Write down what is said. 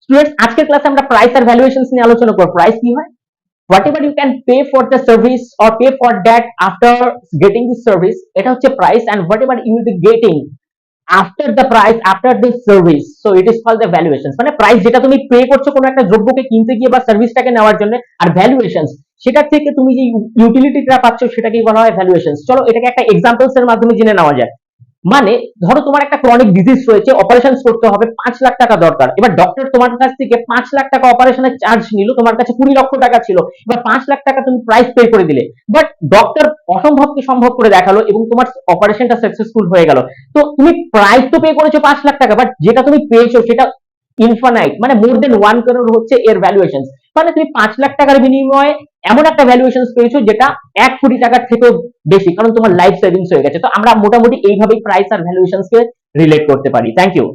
Students, আজকের ক্লাসে আমরা প্রাইস আর ভ্যালুয়েশনস নিয়ে আলোচনা করব। প্রাইস কি হয়? whatever you can pay for the service or pay for that after getting the service, এটা হচ্ছে price, and whatever you will be getting after the price, after this service, so it is called the valuations। মানে price যেটা তুমি pay করছো কোনো একটা দ্রব্যকে কিনতে গিয়ে বা সার্ভিসটাকে নেওয়ার জন্য, আর ভ্যালুয়েশনস সেটা থেকে তুমি যে ইউটিলিটিটা পাচ্ছ সেটাকেই বলা হয় ভ্যালুয়েশনস। চলো এটাকে একটা এক্সাম্পলস এর মাধ্যমে জেনে নেওয়া যায়। মানে ধরো তোমার একটা ক্রনিক ডিজিজ রয়েছে, অপারেশন করতে হবে, 5 লাখ টাকা দরকার। এবার ডক্টর তোমার কাছ থেকে 5 লাখ টাকা অপারেশনের চার্জ নিল, তোমার কাছে 20 লক্ষ টাকা ছিল, এবার 5 লাখ টাকা তুমি প্রাইস পে করে দিলে, বাট ডক্টর অসম্ভবকে সম্ভব করে দেখালো এবং তোমার অপারেশনটা সাকসেসফুল হয়ে গেল। তো তুমি প্রাইস তো পে করেছো 5 লাখ টাকা, বাট যেটা তুমি পেয়েছো সেটা ইনফানাইট, মানে মোর দেন 1 crore হচ্ছে এর ভ্যালুয়েশন। মানে তুমি 5 লাখ টাকার বিনিময়ে এমন একটা ভ্যালুয়েশন পেয়েছো যেটা 1 কোটি টাকার থেকেও বেশি, কারণ তোমার লাইফ সেভিংস হয়ে গেছে। তো আমরা মোটামুটি এইভাবেই প্রাইস আর ভ্যালুয়েশনস কে রিলেট করতে পারি। Thank you.